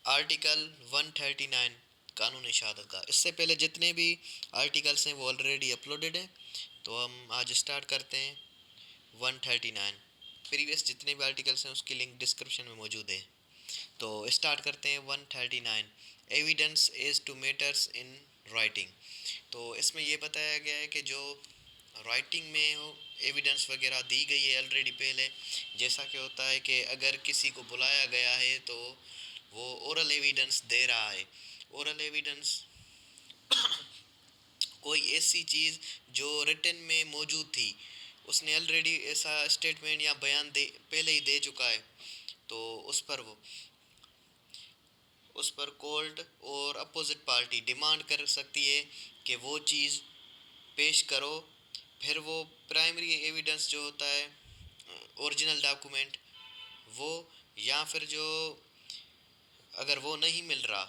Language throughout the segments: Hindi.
आर्टिकल 139 कानूनी शहादत का। इससे पहले जितने भी आर्टिकल्स हैं वो ऑलरेडी अपलोडेड हैं, तो हम आज स्टार्ट करते हैं 139। प्रीवियस जितने भी आर्टिकल्स हैं उसकी लिंक डिस्क्रिप्शन में मौजूद है। तो स्टार्ट करते हैं 139। Evidence is to matters in writing. तो इसमें ये बताया गया है कि जो राइटिंग में हो एविडेंस वगैरह दी गई है ऑलरेडी पहले। जैसा कि होता है कि अगर किसी को बुलाया गया है तो वो ओरल एविडेंस दे रहा है। ओरल एविडेंस कोई ऐसी चीज़ जो रिटन में मौजूद थी, उसने ऑलरेडी ऐसा स्टेटमेंट या बयान दे पहले ही दे चुका है, तो उस पर कोर्ट और अपोजिट पार्टी डिमांड कर सकती है कि वो चीज़ पेश करो। फिर वो प्राइमरी एविडेंस जो होता है, ओरिजिनल डॉक्यूमेंट, वो, या फिर जो अगर वो नहीं मिल रहा,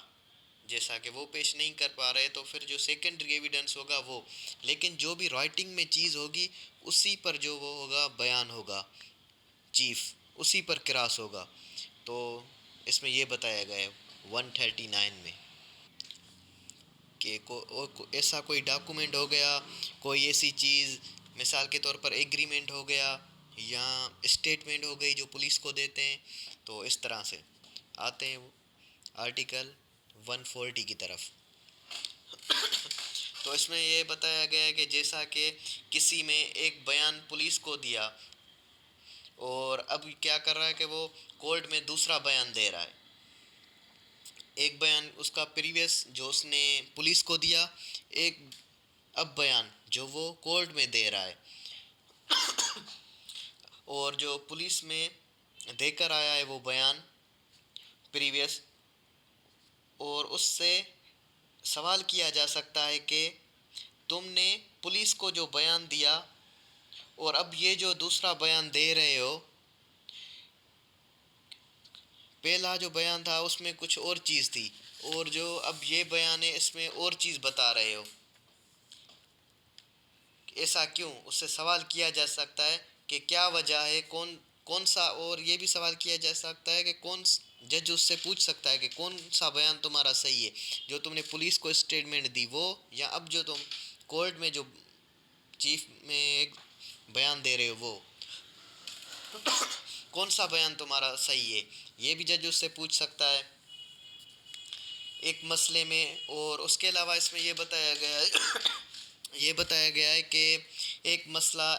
जैसा कि वो पेश नहीं कर पा रहे, तो फिर जो सेकेंडरी एविडेंस होगा वो। लेकिन जो भी राइटिंग में चीज़ होगी उसी पर जो वो होगा बयान होगा, चीफ उसी पर क्रॉस होगा। तो इसमें ये बताया गया है 139 में कि ऐसा कोई डॉक्यूमेंट हो गया, कोई ऐसी चीज़, मिसाल के तौर पर एग्रीमेंट हो गया या स्टेटमेंट हो गई जो पुलिस को देते हैं। तो इस तरह से आते हैं आर्टिकल 140 की तरफ। तो इसमें ये बताया गया है कि जैसा कि किसी में एक बयान पुलिस को दिया और अब क्या कर रहा है कि वो कोर्ट में दूसरा बयान दे रहा है। एक बयान उसका प्रीवियस जो उसने पुलिस को दिया, एक अब बयान जो वो कोर्ट में दे रहा है, और जो पुलिस में देकर आया है वो बयान प्रीवियस, और उससे सवाल किया जा सकता है कि तुमने पुलिस को जो बयान दिया और अब ये जो दूसरा बयान दे रहे हो, पहला जो बयान था उसमें कुछ और चीज़ थी, और जो अब ये बयान है इसमें और चीज़ बता रहे हो, ऐसा क्यों? उससे सवाल किया जा सकता है कि क्या वजह है, कौन कौन सा, और ये भी सवाल किया जा सकता है कि जज उससे पूछ सकता है कि कौन सा बयान तुम्हारा सही है, जो तुमने पुलिस को स्टेटमेंट दी वो, या अब जो तुम कोर्ट में जो चीफ में एक बयान दे रहे हो वो, कौन सा बयान तुम्हारा सही है, ये भी जज उससे पूछ सकता है एक मसले में। और उसके अलावा इसमें ये बताया गया है ये बताया गया है कि एक मसला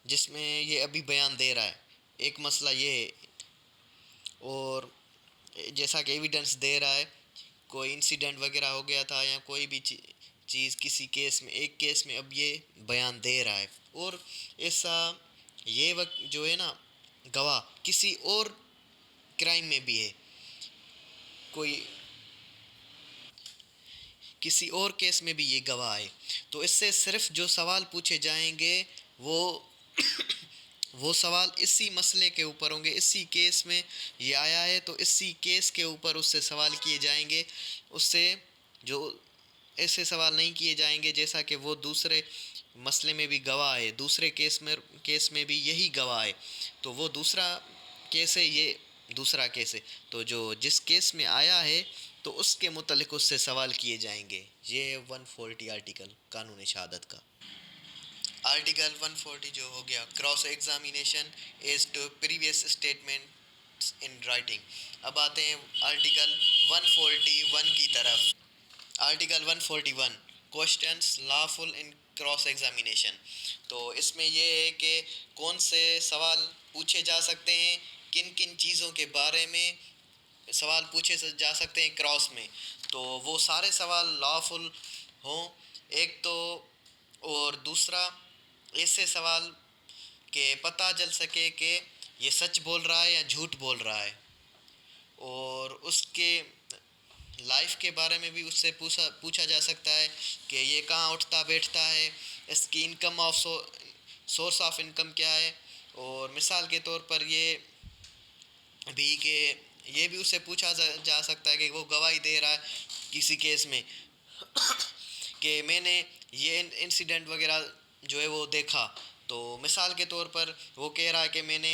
जिसमें ये अभी बयान दे रहा है, एक मसला ये है, और जैसा कि एविडेंस दे रहा है, कोई इंसिडेंट वगैरह हो गया था या कोई भी चीज़ किसी केस में, एक केस में अब ये बयान दे रहा है, और ऐसा ये वक्त जो है ना, गवाह किसी और क्राइम में भी है, कोई किसी और केस में भी ये गवाह है। तो इससे सिर्फ जो सवाल पूछे जाएंगे वो वो सवाल इसी मसले के ऊपर होंगे, इसी केस में ये आया है तो इसी केस के ऊपर उससे सवाल किए जाएंगे। उससे जो ऐसे सवाल नहीं किए जाएंगे जैसा कि वो दूसरे मसले में भी गवाह है, दूसरे केस में भी यही गवाह है, तो वो दूसरा केस है, ये दूसरा केस है, तो जो जिस केस में आया है तो उसके मुतल्लिक उससे सवाल किए जाएंगे। ये 140 आर्टिकल कानूनी शहादत का। आर्टिकल 140 जो हो गया cross examination as to previous statement in writing. अब आते हैं आर्टिकल 141 की तरफ। Article 141 questions lawful in cross examination. तो इसमें यह है कि कौन से सवाल पूछे जा सकते हैं, किन किन चीज़ों के बारे में सवाल पूछे जा सकते हैं क्रॉस में। तो वो सारे सवाल लॉफुल हों एक तो, और दूसरा ऐसे सवाल के पता चल सके कि ये सच बोल रहा है या झूठ बोल रहा है, और उसके लाइफ के बारे में भी उससे पूछा पूछा जा सकता है कि ये कहाँ उठता बैठता है, इसकी income of source of income क्या है, और मिसाल के तौर पर ये भी कि ये भी उससे पूछा जा सकता है कि वो गवाही दे रहा है किसी केस में कि मैंने ये इंसिडेंट वगैरह जो है वो देखा। तो मिसाल के तौर पर वो कह रहा है कि मैंने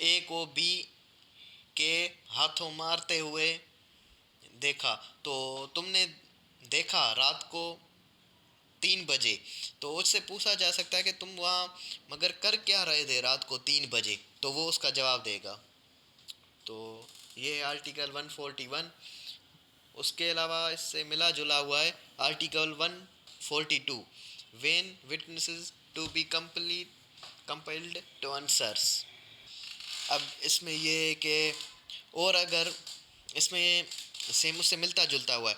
ए को बी के हाथों मारते हुए देखा, तो तुमने देखा रात को 3 बजे, तो उससे पूछा जा सकता है कि तुम वहाँ मगर कर क्या रहे थे रात को 3 बजे, तो वो उसका जवाब देगा। तो ये आर्टिकल 141। उसके अलावा इससे मिला जुला हुआ है article 142, when witnesses to be compelled to answers. अब इसमें ये है कि और अगर इसमें सेम उससे मिलता जुलता हुआ है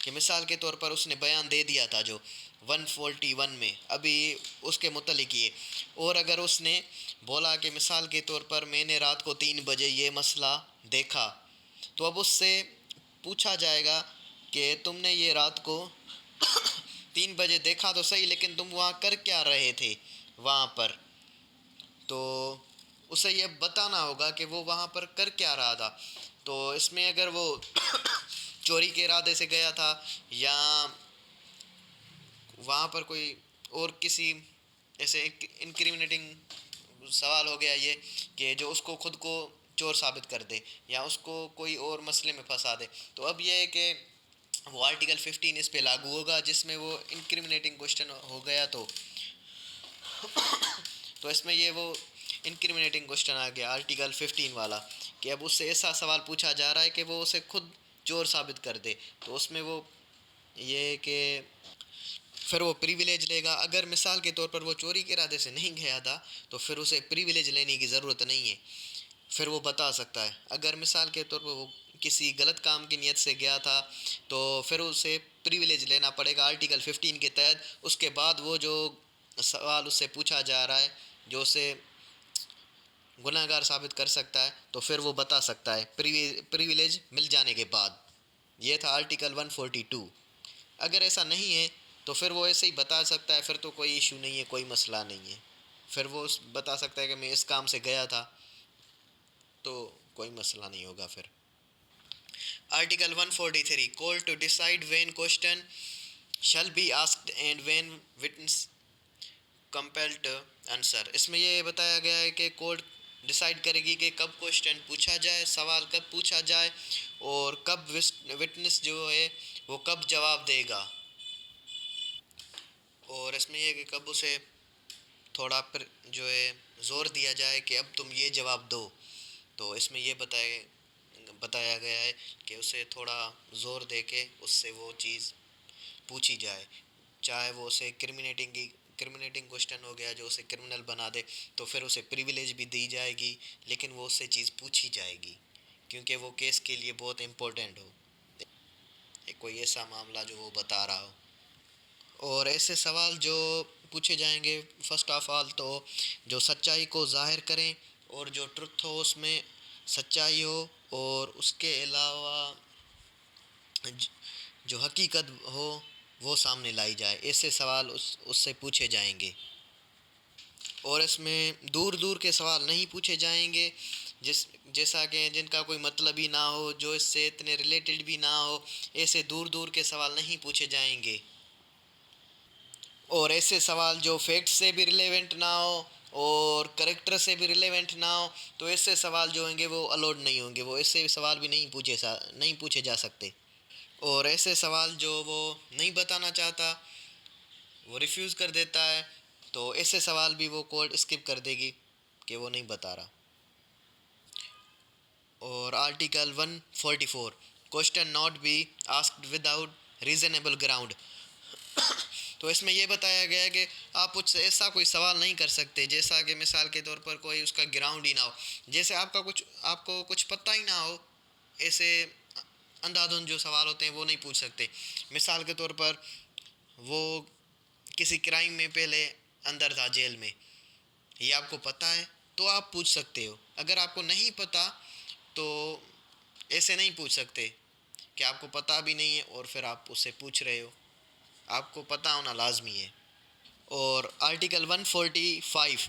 कि मिसाल के तौर पर उसने बयान दे दिया था जो 141 में अभी उसके मुतलिक ये, और अगर उसने बोला कि मिसाल के तौर पर मैंने रात को 3 बजे ये मसला देखा, तो अब उससे पूछा जाएगा कि तुमने ये रात को 3 बजे देखा तो सही, लेकिन तुम वहाँ कर क्या रहे थे वहाँ पर। तो उसे ये बताना होगा कि वो वहाँ पर कर क्या रहा था। तो इसमें अगर वो चोरी के इरादे से गया था, या वहाँ पर कोई और किसी ऐसे इंक्रिमिनेटिंग सवाल हो गया ये कि जो उसको खुद को चोर साबित कर दे या उसको कोई और मसले में फंसा दे, तो अब ये है कि वो आर्टिकल 15 इस पे लागू होगा, जिसमें वो इंक्रिमिनेटिंग क्वेश्चन हो गया। तो इसमें ये वो इंक्रिमिनेटिंग क्वेश्चन आ गया आर्टिकल 15 वाला, कि अब उससे ऐसा सवाल पूछा जा रहा है कि वो उसे खुद चोर साबित कर दे, तो उसमें वो ये कि फिर वो प्रिविलेज लेगा। अगर मिसाल के तौर पर वो चोरी के इरादे से नहीं गया था, तो फिर उसे प्रिविलेज लेने की ज़रूरत नहीं है, फिर वो बता सकता है। अगर मिसाल के तौर पर वो किसी गलत काम की नीयत से गया था, तो फिर उसे प्रिविलेज लेना पड़ेगा आर्टिकल 15 के तहत। उसके बाद वो जो सवाल उससे पूछा जा रहा है जो उसे गुनहगार साबित कर सकता है, तो फिर वो बता सकता है प्रिविलेज मिल जाने के बाद। ये था आर्टिकल 142। अगर ऐसा नहीं है तो फिर वो ऐसे ही बता सकता है, फिर तो कोई इशू नहीं है, कोई मसला नहीं है। फिर वो बता सकता है कि मैं इस काम से गया था, तो कोई मसला नहीं होगा फिर। Article 143, call to decide when question shall be asked and when witness compelled to answer. इसमें ये बताया गया है कि कोर्ट डिसाइड करेगी कि कब क्वेश्चन पूछा जाए, सवाल कब पूछा जाए, और कब विटनेस जो है वो कब जवाब देगा। और इसमें यह कि कब उसे थोड़ा जो है ज़ोर दिया जाए कि अब तुम ये जवाब दो। तो इसमें ये बताया गया है कि उसे थोड़ा ज़ोर दे के उससे वो चीज़ पूछी जाए, चाहे वो उसे क्रिमिनेटिंग क्वेश्चन हो गया जो उसे क्रिमिनल बना दे, तो फिर उसे प्रिविलेज भी दी जाएगी, लेकिन वो उससे चीज़ पूछी जाएगी क्योंकि वो केस के लिए बहुत इम्पोर्टेंट हो, कोई ऐसा मामला जो वो बता रहा हो। और ऐसे सवाल जो पूछे जाएंगे, फर्स्ट ऑफ ऑल तो जो सच्चाई को ज़ाहिर करें और जो ट्रुथ हो उसमें सच्चाई हो, और उसके अलावा जो हकीकत हो वो सामने लाई जाए, ऐसे सवाल उससे पूछे जाएंगे। और इसमें दूर दूर के सवाल नहीं पूछे जाएंगे, जैसा कि जिनका कोई मतलब ही ना हो, जो इससे इतने रिलेटेड भी ना हो, ऐसे दूर दूर के सवाल नहीं पूछे जाएंगे। और ऐसे सवाल जो फैक्ट से भी रिलेवेंट ना हो और करेक्टर से भी रिलेवेंट ना हो, तो ऐसे सवाल जो होंगे वो अलाउड नहीं होंगे, वो ऐसे सवाल भी नहीं पूछे जा सकते। और ऐसे सवाल जो वो नहीं बताना चाहता, वो रिफ्यूज़ कर देता है, तो ऐसे सवाल भी वो कोर्ट स्किप कर देगी कि वो नहीं बता रहा। और article 144, question not be asked without reasonable ground. तो इसमें यह बताया गया है कि आप उससे ऐसा कोई सवाल नहीं कर सकते जैसा कि मिसाल के तौर पर कोई उसका ग्राउंड ही ना हो, जैसे आपको कुछ पता ही ना हो, ऐसे अंधाधुंध जो सवाल होते हैं वो नहीं पूछ सकते। मिसाल के तौर पर वो किसी क्राइम में पहले अंदर था जेल में, ये आपको पता है तो आप पूछ सकते हो। अगर आपको नहीं पता तो ऐसे नहीं पूछ सकते कि आपको पता भी नहीं है और फिर आप उससे पूछ रहे हो, आपको पता होना लाजमी है। और article 145,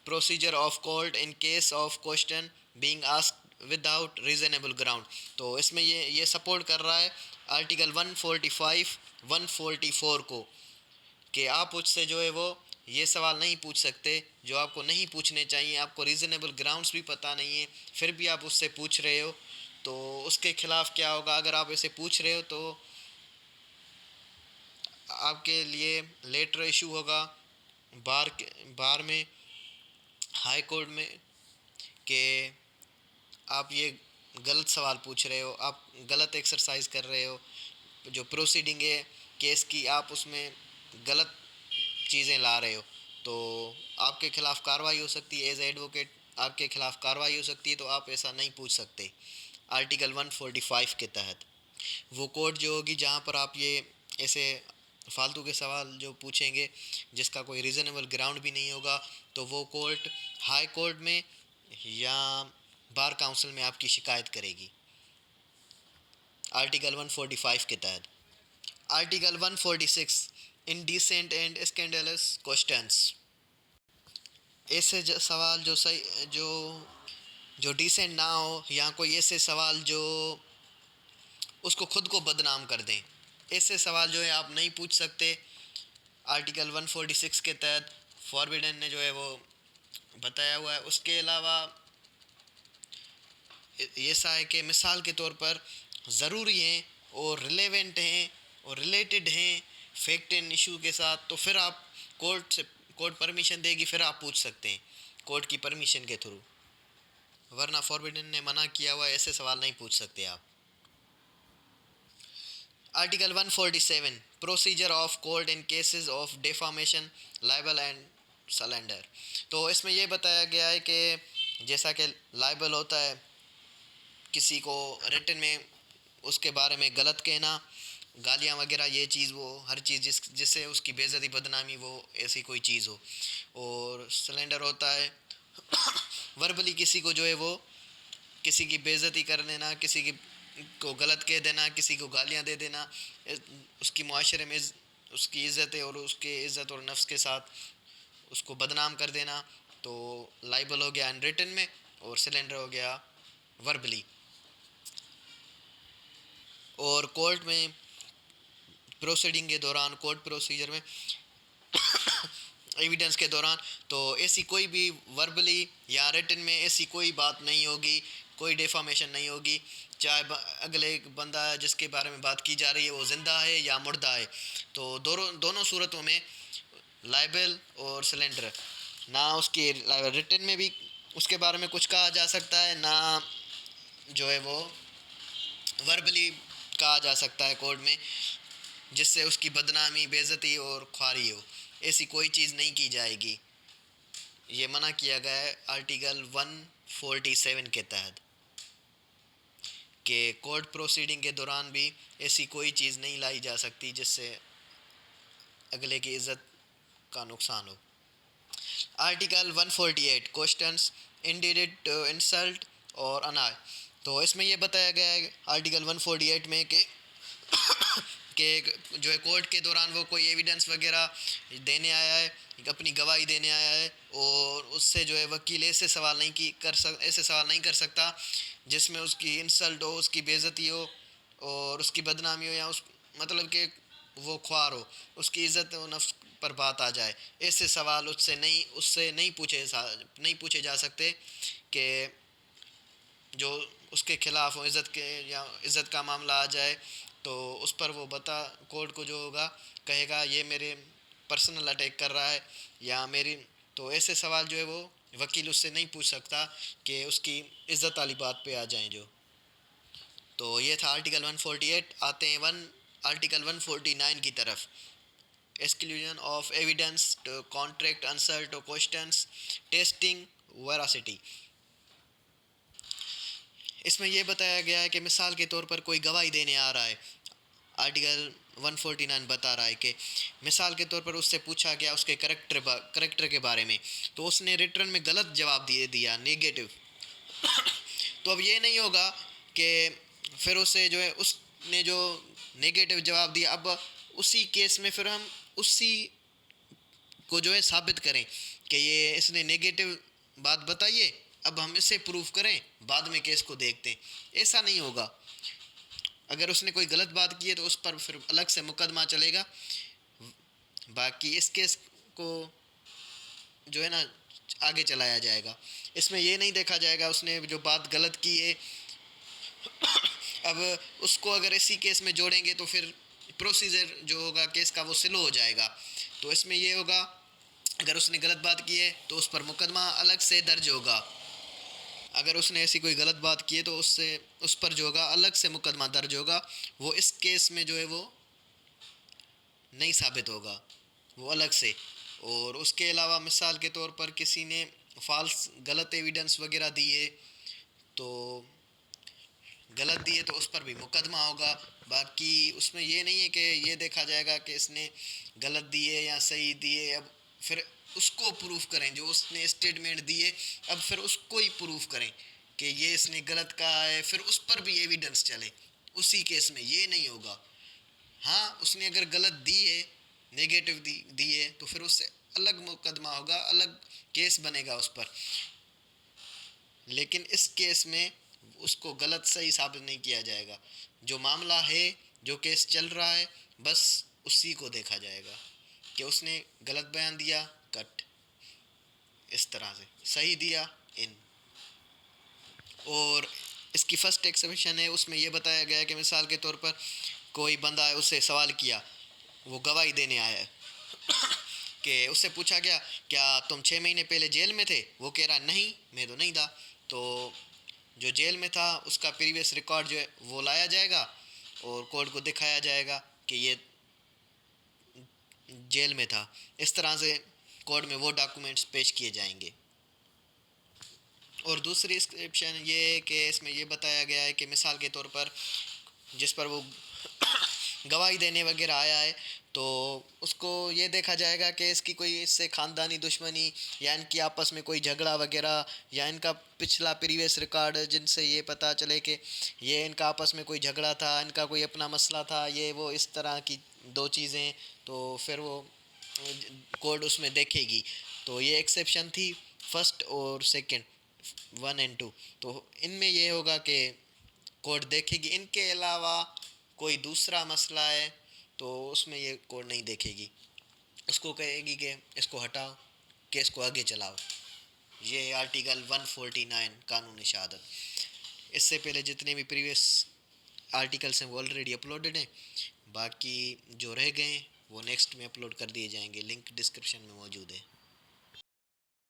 procedure of court in case of question being asked without reasonable ground. तो इसमें ये सपोर्ट कर रहा है आर्टिकल 145 144 को, कि आप उससे जो है वो ये सवाल नहीं पूछ सकते जो आपको नहीं पूछने चाहिए, आपको रीज़नेबल ग्राउंड्स भी पता नहीं है फिर भी आप उससे पूछ रहे हो, तो उसके खिलाफ क्या होगा? अगर आप ऐसे पूछ रहे हो तो आपके लिए लेटर इशू होगा बार में, हाई कोर्ट में, कि आप ये गलत सवाल पूछ रहे हो, आप गलत एक्सरसाइज कर रहे हो, जो प्रोसीडिंग है केस की आप उसमें गलत चीज़ें ला रहे हो, तो आपके खिलाफ कार्रवाई हो सकती है। एज एडवोकेट आपके खिलाफ कार्रवाई हो सकती है, तो आप ऐसा नहीं पूछ सकते आर्टिकल 145 के तहत। वो कोर्ट जो होगी जहाँ पर आप ये ऐसे फालतू के सवाल जो पूछेंगे जिसका कोई रीज़नेबल ग्राउंड भी नहीं होगा, तो वो कोर्ट हाई कोर्ट में या बार काउंसिल में आपकी शिकायत करेगी आर्टिकल 145 के तहत। Article 146 indecent and scandalous questions. ऐसे सवाल जो सही जो डिसेंट ना हो, या कोई ऐसे सवाल जो उसको खुद को बदनाम कर दें, ऐसे सवाल जो है आप नहीं पूछ सकते आर्टिकल 146 के तहत। फॉरबिडन ने जो है वो बताया हुआ है। उसके अलावा ऐसा है कि मिसाल के तौर पर ज़रूरी हैं और रिलेवेंट हैं और रिलेटेड हैं फैक्ट एंड इशू के साथ, तो फिर आप कोर्ट परमिशन देगी, फिर आप पूछ सकते हैं कोर्ट की परमिशन के थ्रू, वरना फॉरबिडन ने मना किया हुआ है, ऐसे सवाल नहीं पूछ सकते आप। Article 147 procedure of court in cases of defamation, liable and cylinder. तो इसमें यह बताया गया है कि जैसा कि लाइबल होता है किसी को रिटन में उसके बारे में गलत कहना, गालियाँ वगैरह, ये चीज़ वो हर चीज़ जिससे उसकी बेइज्जती बदनामी वो ऐसी कोई चीज़ हो। और सिलेंडर होता है वर्बली किसी को जो है वो किसी की बेइज्जती कर देना, किसी की को गलत कह देना, किसी को गालियाँ दे देना, उसकी मुआशरे में उसकी इज़्ज़त है और उसके इज़्ज़त और नफ्स के साथ उसको बदनाम कर देना। तो लाइबल हो गया अनरिटन में और सिलेंडर हो गया वर्बली। और कोर्ट में प्रोसीडिंग के दौरान, कोर्ट प्रोसीजर में एविडेंस के दौरान, तो ऐसी कोई भी वर्बली या रिटन में ऐसी कोई बात नहीं होगी, कोई डेफामेशन नहीं होगी, चाहे अगले बंदा जिसके बारे में बात की जा रही है वो ज़िंदा है या मुर्दा है। तो दोनों सूरतों में लाइबल और सिलेंडर, ना उसकी रिटन में भी उसके बारे में कुछ कहा जा सकता है, ना जो है वो वर्बली कहा जा सकता है कोर्ट में जिससे उसकी बदनामी, बेइज्जती और ख्वारी हो। ऐसी कोई चीज़ नहीं की जाएगी, ये मना किया गया है आर्टिकल 147 के तहत, कि कोर्ट प्रोसीडिंग के दौरान भी ऐसी कोई चीज़ नहीं लाई जा सकती जिससे अगले की इज़्ज़त का नुकसान हो। आर्टिकल 148 क्वेश्चंस इंडिरेक्ट इंसल्ट और अनाय। तो इसमें यह बताया गया है आर्टिकल 148 में कि जो है कोर्ट के दौरान वो कोई एविडेंस वगैरह देने आया है, अपनी गवाही देने आया है, और उससे जो है वकील ऐसे सवाल नहीं कर सकता जिसमें उसकी इंसल्ट हो, उसकी बेइज्जती हो और उसकी बदनामी हो, या उस मतलब कि वो ख्वार हो, उसकी इज़्ज़त और नफ्स पर बात आ जाए। ऐसे सवाल उससे नहीं पूछे जा सकते कि जो उसके ख़िलाफ़ हो, इज़्ज़त का मामला आ जाए तो उस पर वो कोर्ट को जो होगा कहेगा ये मेरे पर्सनल अटैक कर रहा है या मेरी, तो ऐसे सवाल जो है वो वकील उससे नहीं पूछ सकता कि उसकी इज़्ज़त वाली बात पे आ जाएं जो। तो ये था आर्टिकल 148। आते हैं आर्टिकल 149 की तरफ। Exclusion of evidence to contract answer to questions testing veracity. इसमें यह बताया गया है कि मिसाल के तौर पर कोई गवाही देने आ रहा है, आर्टिकल 149 बता रहा है कि मिसाल के तौर पर उससे पूछा गया उसके करेक्टर के बारे में, तो उसने रिटर्न में गलत जवाब दिया नेगेटिव। तो अब ये नहीं होगा कि फिर उसे जो है उसने जो नेगेटिव जवाब दिया, अब उसी केस में फिर हम उसी को जो है साबित करें कि ये इसने नेगेटिव बात बताई है, अब हम इसे प्रूफ करें, बाद में केस को देखते हैं। ऐसा नहीं होगा। अगर उसने कोई गलत बात की है तो उस पर फिर अलग से मुकदमा चलेगा। बाकी इस केस को जो है ना आगे चलाया जाएगा। इसमें ये नहीं देखा जाएगा उसने जो बात गलत की है अब उसको अगर इसी केस में जोड़ेंगे तो फिर प्रोसीजर जो होगा केस का वो स्लो हो जाएगा। तो इसमें ये होगा, अगर उसने गलत बात की है तो उस पर मुकदमा अलग से दर्ज होगा। अगर उसने ऐसी कोई गलत बात की है तो उससे उस पर जो होगा अलग से मुकदमा दर्ज होगा। वो इस केस में जो है वो नहीं साबित होगा, वो अलग से। और उसके अलावा मिसाल के तौर पर किसी ने फॉल्स गलत एविडेंस वगैरह दिए, तो गलत दिए तो उस पर भी मुकदमा होगा। बाकी उसमें ये नहीं है कि ये देखा जाएगा कि इसने गलत दिए या सही दिए, अब फिर उसको प्रूफ करें जो उसने स्टेटमेंट दिए, अब फिर उसको ही प्रूफ करें कि ये इसने गलत कहा है, फिर उस पर भी एविडेंस चले। उसी केस में ये नहीं होगा। हाँ, उसने अगर गलत दी है, नेगेटिव दी है, तो फिर उससे अलग मुकदमा होगा, अलग केस बनेगा उस पर। लेकिन इस केस में उसको गलत सही साबित नहीं किया जाएगा। जो मामला है, जो केस चल रहा है, बस उसी को देखा जाएगा कि उसने गलत बयान दिया, कट, इस तरह से सही दिया, इन। और इसकी फर्स्ट एक्सेप्शन है, उसमें यह बताया गया है कि मिसाल के तौर पर कोई बंदा है, उससे सवाल किया, वो गवाही देने आया है कि उससे पूछा गया क्या तुम 6 महीने पहले जेल में थे? वो कह रहा नहीं, मैं तो नहीं था। तो जो जेल में था उसका प्रीवियस रिकॉर्ड जो है वो लाया जाएगा और कोर्ट को दिखाया जाएगा कि ये जेल में था। इस तरह से कोर्ट में वो डॉक्यूमेंट्स पेश किए जाएंगे। और दूसरी एक्सेप्शन ये है कि इसमें ये बताया गया है कि मिसाल के तौर पर जिस पर वो गवाही देने वगैरह आया है, तो उसको ये देखा जाएगा कि इसकी कोई इससे ख़ानदानी दुश्मनी या इनकी आपस में कोई झगड़ा वगैरह, या इनका पिछला प्रीवियस रिकॉर्ड जिनसे ये पता चले कि ये इनका आपस में कोई झगड़ा था, इनका कोई अपना मसला था, ये वो इस तरह की दो चीज़ें, तो फिर वो कोर्ट उसमें देखेगी। तो ये एक्सेप्शन थी फर्स्ट और सेकंड, 1 और 2। तो इनमें ये होगा कि कोर्ट देखेगी। इनके अलावा कोई दूसरा मसला है तो उसमें ये कोर्ट नहीं देखेगी, उसको कहेगी कि इसको हटाओ, केस को आगे चलाओ। ये आर्टिकल 149 कानून शहादत। इससे पहले जितने भी प्रीवियस आर्टिकल्स हैं वो ऑलरेडी अपलोडेड हैं। बाकी जो रह गए वो नेक्स्ट में अपलोड कर दिए जाएंगे, लिंक डिस्क्रिप्शन में मौजूद है।